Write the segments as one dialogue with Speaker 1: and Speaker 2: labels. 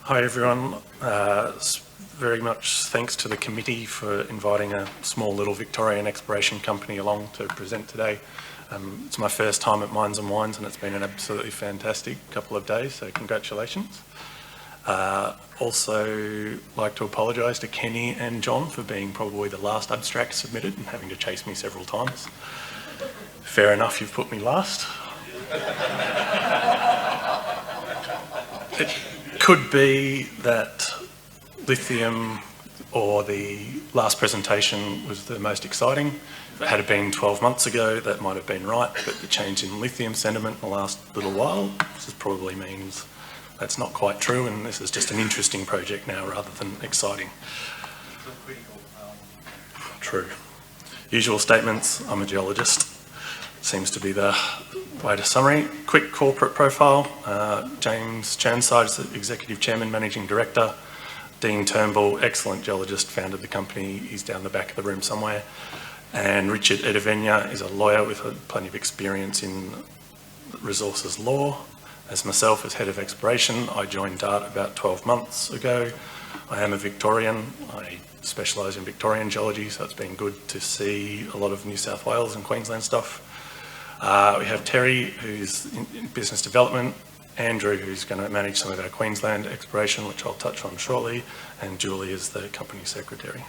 Speaker 1: Hi everyone. Very much thanks to the committee for inviting a small little Victorian exploration company along to present today. It's my first time at Mines and Wines and it's been an absolutely fantastic couple of days, so congratulations. Also like to apologise to Kenny and John for being probably the last abstract submitted and having to chase me several times. Fair enough, you've put me last. It could be that lithium or the last presentation was the most exciting. If it had been 12 months ago, that might have been right, but the change in lithium sentiment in the last little while, this probably means that's not quite true, and this is just an interesting project now rather than exciting. True. Usual statements, I'm a geologist. Seems to be the way to summary. Quick corporate profile. James Chanside is the Executive Chairman, Managing Director. Dean Turnbull, excellent geologist, founded the company. He's down the back of the room somewhere. And Richard Edavenia is a lawyer with plenty of experience in resources law. As myself, as Head of Exploration, I joined DART about 12 months ago. I am a Victorian. I specialise in Victorian geology, so it's been good to see a lot of New South Wales and Queensland stuff. We have Terry, who's in business development, Andrew, who's going to manage some of our Queensland exploration, which I'll touch on shortly, and Julie is the company secretary.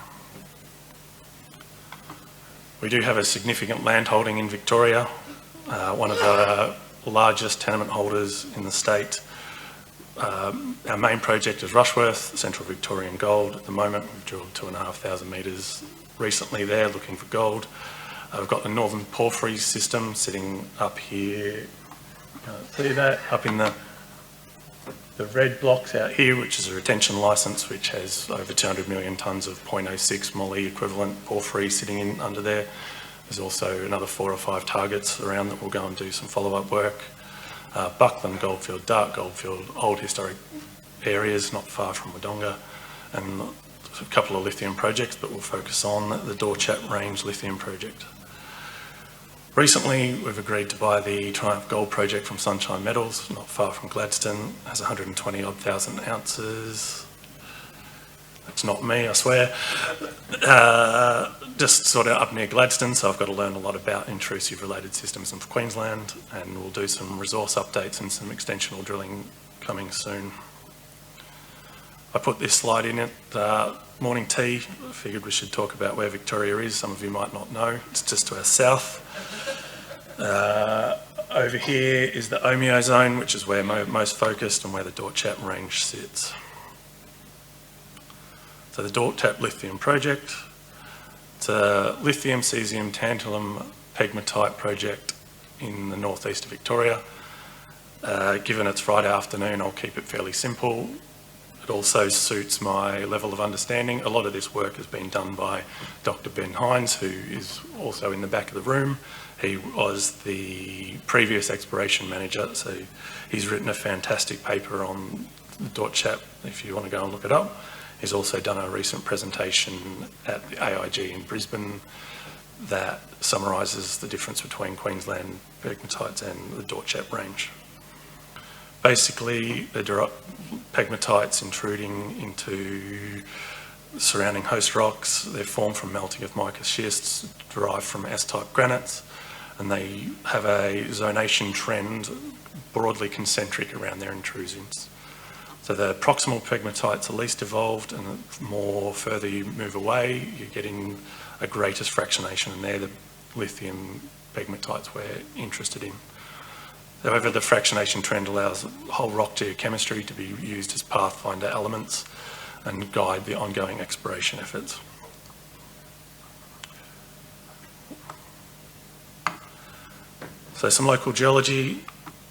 Speaker 1: We do have a significant land holding in Victoria, one of the largest tenement holders in the state. Our main project is Rushworth, Central Victorian Gold. At the moment, we've drilled 2,500 metres recently there looking for gold. We've got the Northern Porphyry system sitting up here. You can't see that, up in the red blocks out here, which is a retention licence which has over 200 million tonnes of 0.06 moly equivalent porphyry sitting in under there. There's also another 4 or 5 targets around that we'll go and do some follow-up work. Buckland, Goldfield, Dark Goldfield, old historic areas not far from Wodonga, and a couple of lithium projects, but we'll focus on the Dorchat Range lithium project. Recently, we've agreed to buy the Triumph Gold project from Sunshine Metals, not far from Gladstone. It has 120-odd thousand ounces. That's not me, I swear. Just sort of up near Gladstone, so I've got to learn a lot about intrusive related systems in Queensland, and we'll do some resource updates and some extensional drilling coming soon. I put this slide in at morning tea. I figured we should talk about where Victoria is. Some of you might not know. It's just to our south. Over here is the OWEN zone, which is where we're most focused and where the Dorchat Range sits. So the Dorchat Lithium Project. It's a lithium, caesium, tantalum, pegmatite project in the northeast of Victoria. Given it's Friday afternoon, I'll keep it fairly simple. It also suits my level of understanding. A lot of this work has been done by Dr. Ben Hines, who is also in the back of the room. He was the previous exploration manager, so he's written a fantastic paper on the Dorchat, if you want to go and look it up. He's also done a recent presentation at the AIG in Brisbane that summarises the difference between Queensland pegmatites and the Dorchat Range. Basically, there are pegmatites intruding into surrounding host rocks. They're formed from melting of mica schists derived from S-type granites, and they have a zonation trend broadly concentric around their intrusions. So the proximal pegmatites are least evolved, and the more further you move away, you're getting a greatest fractionation, and they're the lithium pegmatites we're interested in. However, the fractionation trend allows whole rock geochemistry to be used as pathfinder elements and guide the ongoing exploration efforts. So some local geology.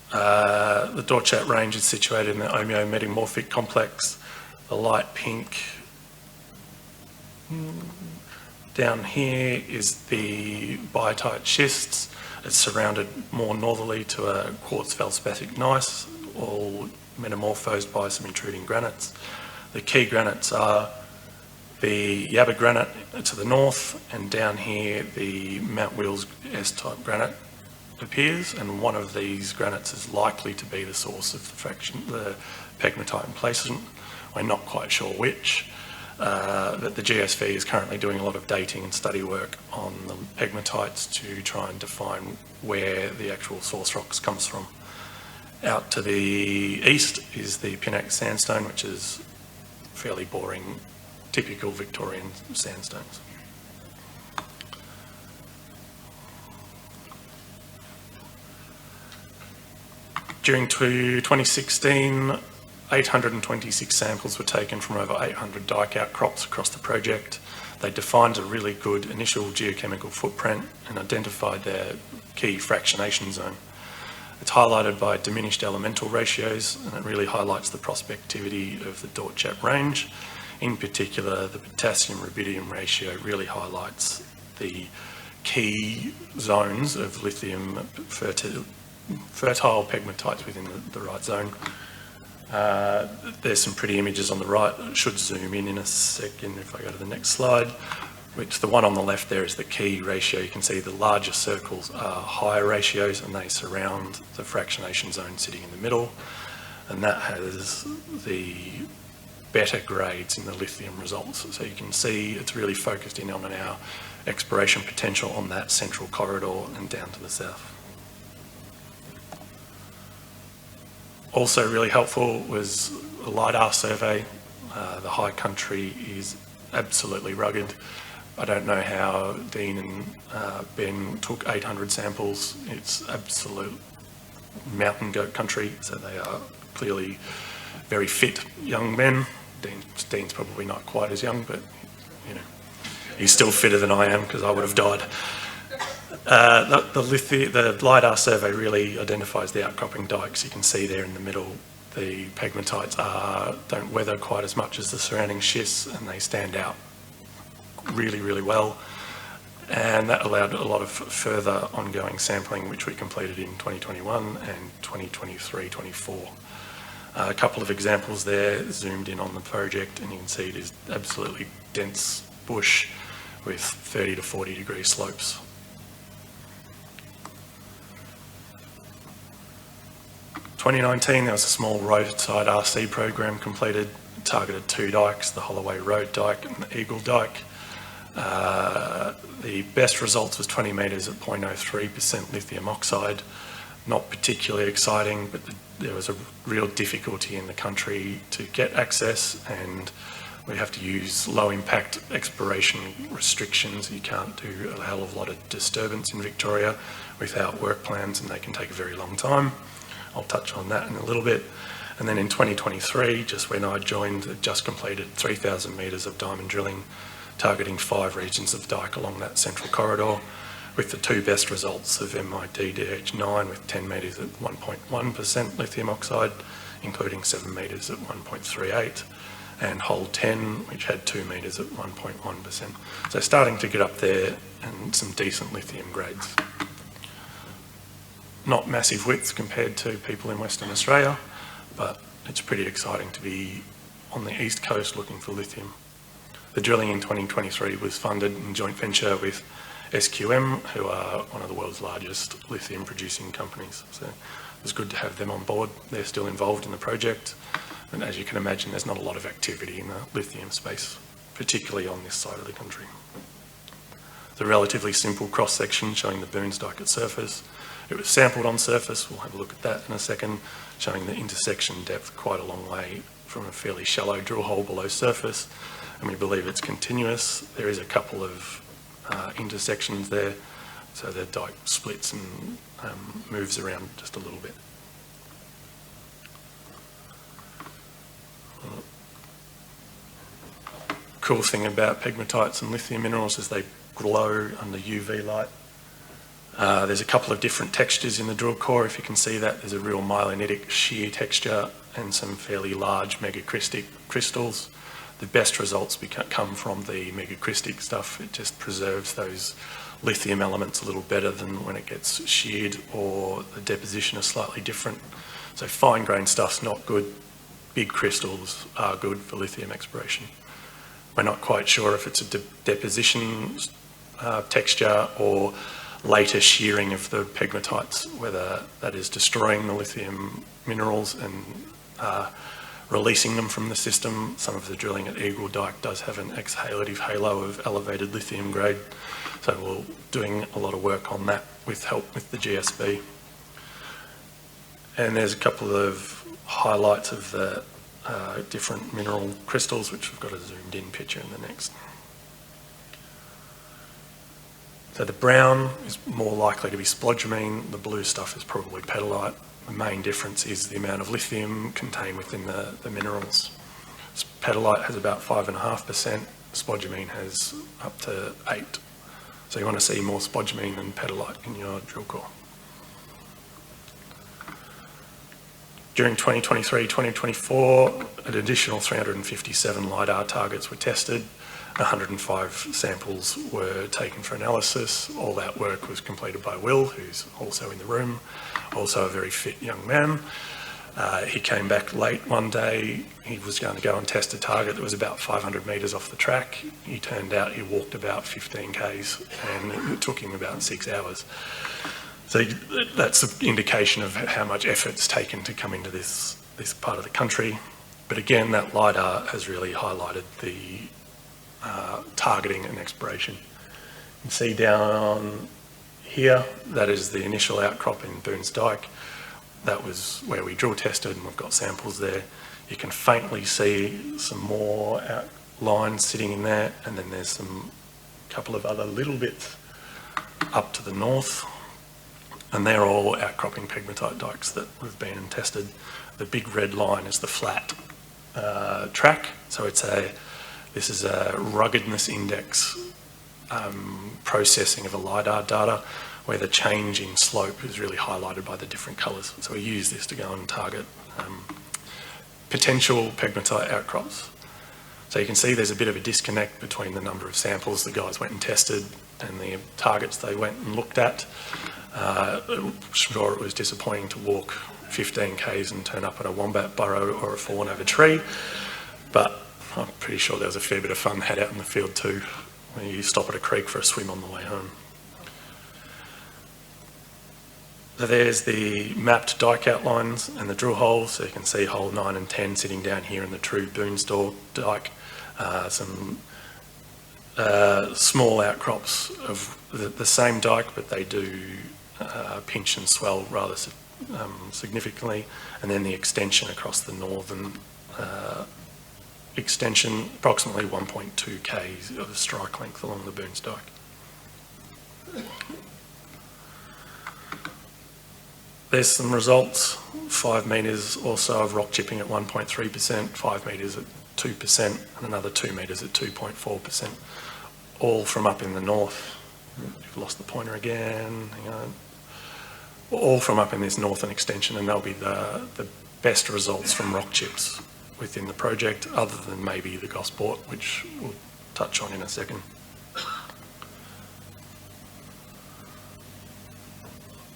Speaker 1: The Dorchat Range is situated in the OWEN metamorphic complex. The light pink down here is the biotite schists. It's surrounded more northerly to a quartz feldspathic gneiss, all metamorphosed by some intruding granites. The key granites are the Yabba granite to the north, and down here the Mount Wills S-type granite appears, and one of these granites is likely to be the source of the pegmatite emplacement. We're not quite sure which, but the GSV is currently doing a lot of dating and study work on the pegmatites to try and define where the actual source rocks comes from. Out to the east is the Pinnack sandstone, which is fairly boring, typical Victorian sandstones. During 2016, 826 samples were taken from over 800 dike outcrops across the project. They defined a really good initial geochemical footprint and identified their key fractionation zone. It's highlighted by diminished elemental ratios, and it really highlights the prospectivity of the Dortchap range. In particular, the potassium-rubidium ratio really highlights the key zones of lithium fertile pegmatites within the right zone. There's some pretty images on the right. I should zoom in a second if I go to the next slide, which the one on the left there is the key ratio. You can see the larger circles are higher ratios and they surround the fractionation zone sitting in the middle, and that has the better grades in the lithium results. So you can see it's really focused in on our exploration potential on that central corridor and down to the south. Also really helpful was a LiDAR survey. The high country is absolutely rugged. I don't know how Dean and Ben took 800 samples. It's absolute mountain goat country, so they are clearly very fit young men. Dean's probably not quite as young, but you know, he's still fitter than I am because I would have died. The LiDAR survey really identifies the outcropping dikes. You can see there in the middle, the pegmatites don't weather quite as much as the surrounding schists, and they stand out really, really well. And that allowed a lot of further ongoing sampling, which we completed in 2021 and 2023-24. A couple of examples there, zoomed in on the project, and you can see it is absolutely dense bush with 30 to 40 degree slopes. In 2019, there was a small roadside RC program completed, targeted 2 dikes, the Holloway Road Dike and the Eagle Dike. The best results was 20 metres at 0.03% lithium oxide. Not particularly exciting, but there was a real difficulty in the country to get access, and we have to use low impact exploration restrictions. You can't do a hell of a lot of disturbance in Victoria without work plans, and they can take a very long time. I'll touch on that in a little bit. And then in 2023, just when I joined, it just completed 3,000 metres of diamond drilling, targeting 5 regions of dike along that central corridor, with the 2 best results of MID DH9 with 10 metres at 1.1% lithium oxide, including 7 metres at 1.38, and hole 10, which had 2 metres at 1.1%. So starting to get up there and some decent lithium grades. Not massive widths compared to people in Western Australia, but it's pretty exciting to be on the east coast looking for lithium. The drilling in 2023 was funded in joint venture with SQM, who are one of the world's largest lithium producing companies. So it was good to have them on board. They're still involved in the project, and as you can imagine, there's not a lot of activity in the lithium space, particularly on this side of the country. It's a relatively simple cross-section showing the Boons Dike at surface. It was sampled on surface, we'll have a look at that in a second, showing the intersection depth quite a long way from a fairly shallow drill hole below surface, and we believe it's continuous. There is a couple of intersections there, so the dike splits and moves around just a little bit. Cool thing about pegmatites and lithium minerals is they glow under UV light. There's a couple of different textures in the drill core. If you can see that, there's a real myelinitic shear texture and some fairly large megacrystic crystals. The best results come from the megacrystic stuff. It just preserves those lithium elements a little better than when it gets sheared or the deposition is slightly different. So fine grained stuff's not good. Big crystals are good for lithium exploration. We're not quite sure if it's a deposition texture or later shearing of the pegmatites, whether that is destroying the lithium minerals and releasing them from the system. Some of the drilling at Eagle Dyke does have an exhalative halo of elevated lithium grade, so we're doing a lot of work on that with help with the GSB. And there's a couple of highlights of the different mineral crystals, which we've got a zoomed in picture in the next. So the brown is more likely to be spodumene, the blue stuff is probably petalite. The main difference is the amount of lithium contained within the minerals. Petalite has about 5.5%, spodumene has up to 8%. So you want to see more spodumene than petalite in your drill core. During 2023-2024, an additional 357 LiDAR targets were tested, 105 samples were taken for analysis. All that work was completed by Will, who's also in the room, also a very fit young man. He came back late one day. He was going to go and test a target that was about 500 metres off the track. He turned out he walked about 15 k's and it took him about 6 hours. So that's an indication of how much effort's taken to come into this part of the country. But again, that LiDAR has really highlighted the targeting and exploration. You can see down here, that is the initial outcrop in Boones Dyke. That was where we drill tested and we've got samples there. You can faintly see some more lines sitting in there, and then there's some couple of other little bits up to the north. And they're all outcropping pegmatite dikes that have been tested. The big red line is the flat track. So this is a ruggedness index processing of a LiDAR data where the change in slope is really highlighted by the different colours. So we use this to go and target potential pegmatite outcrops. So you can see there's a bit of a disconnect between the number of samples the guys went and tested and the targets they went and looked at. I'm sure it was disappointing to walk 15 k's and turn up at a wombat burrow or a fallen over tree, but I'm pretty sure there was a fair bit of fun had out in the field too, when you stop at a creek for a swim on the way home. So there's the mapped dike outlines and the drill holes, so you can see hole 9 and 10 sitting down here in the true Boones Dyke. Some small outcrops of the same dike, but they do pinch and swell rather significantly, and then the extension across the northern extension, approximately 1.2 k's of strike length along the Boones Dyke. There's some results, 5 metres or so of rock chipping at 1.3%, 5 metres at 2%, and another 2 metres at 2.4%, all from up in the north. You've lost the pointer again, hang on. All from up in this northern extension, and they'll be the best results from rock chips within the project, other than maybe the Gosport, which we'll touch on in a second.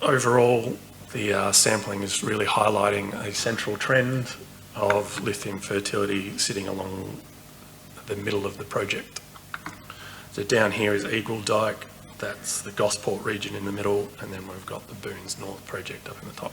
Speaker 1: Overall, the sampling is really highlighting a central trend of lithium fertility sitting along the middle of the project. So down here is Eagle Dyke, that's the Gosport region in the middle, and then we've got the Boones North project up in the top.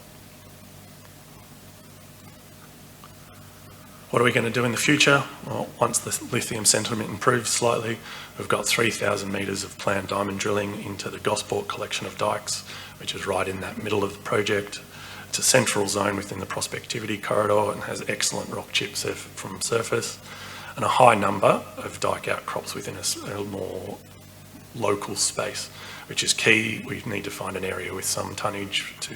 Speaker 1: What are we going to do in the future? Well, once the lithium sentiment improves slightly, we've got 3,000 metres of planned diamond drilling into the Gosport collection of dikes, which is right in that middle of the project. It's a central zone within the prospectivity corridor and has excellent rock chips from surface, and a high number of dike outcrops within a more local space, which is key. We need to find an area with some tonnage to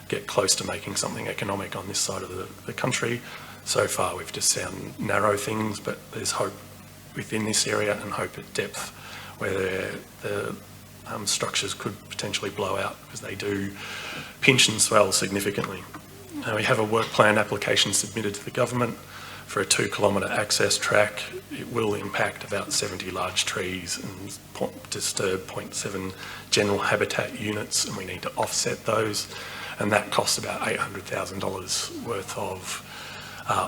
Speaker 1: get close to making something economic on this side of the country. So far we've just found narrow things, but there's hope within this area and hope at depth where the structures could potentially blow out, because they do pinch and swell significantly. We have a work plan application submitted to the government for a 2-kilometre access track. It will impact about 70 large trees and disturb 0.7 general habitat units, and we need to offset those, and that costs about $800,000 worth of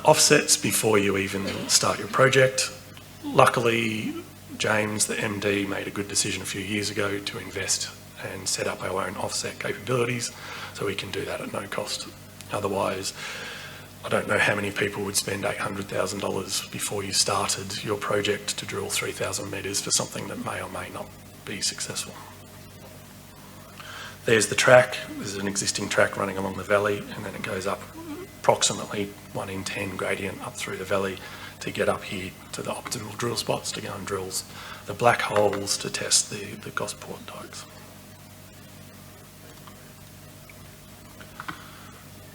Speaker 1: offsets before you even start your project. Luckily, James, the MD, made a good decision a few years ago to invest and set up our own offset capabilities, so we can do that at no cost. Otherwise, I don't know how many people would spend $800,000 before you started your project to drill 3,000 metres for something that may or may not be successful. There's the track. There's an existing track running along the valley, and then it goes up approximately 1 in 10 gradient up through the valley to get up here to the optimal drill spots to go and drill the black holes to test the Gosport dikes.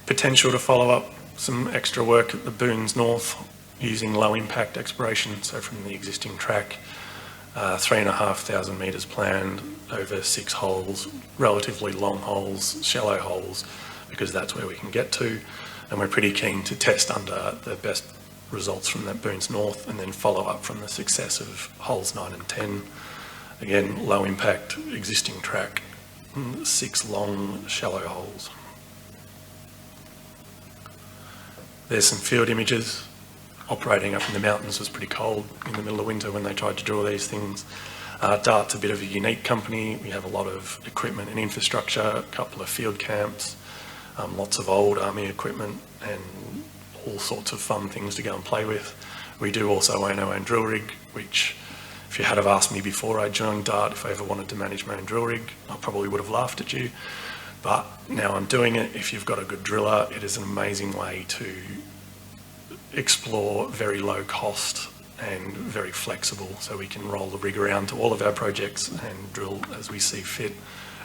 Speaker 1: Potential to follow up some extra work at the Boons North using low impact exploration, so from the existing track, 3,500 metres planned over 6 holes, relatively long holes, shallow holes, because that's where we can get to, and we're pretty keen to test under the best results from that Boons North and then follow up from the success of holes 9 and 10. Again, low impact, existing track, 6 long, shallow holes. There's some field images. Operating up in the mountains was pretty cold in the middle of winter when they tried to draw these things. DART's a bit of a unique company. We have a lot of equipment and infrastructure, a couple of field camps, lots of old army equipment and all sorts of fun things to go and play with. We do also own our own drill rig, which if you had have asked me before I joined DART if I ever wanted to manage my own drill rig, I probably would have laughed at you. But now I'm doing it. If you've got a good driller, it is an amazing way to explore very low cost and very flexible, so we can roll the rig around to all of our projects and drill as we see fit,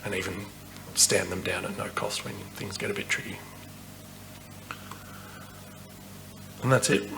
Speaker 1: and even stand them down at no cost when things get a bit tricky. And that's it.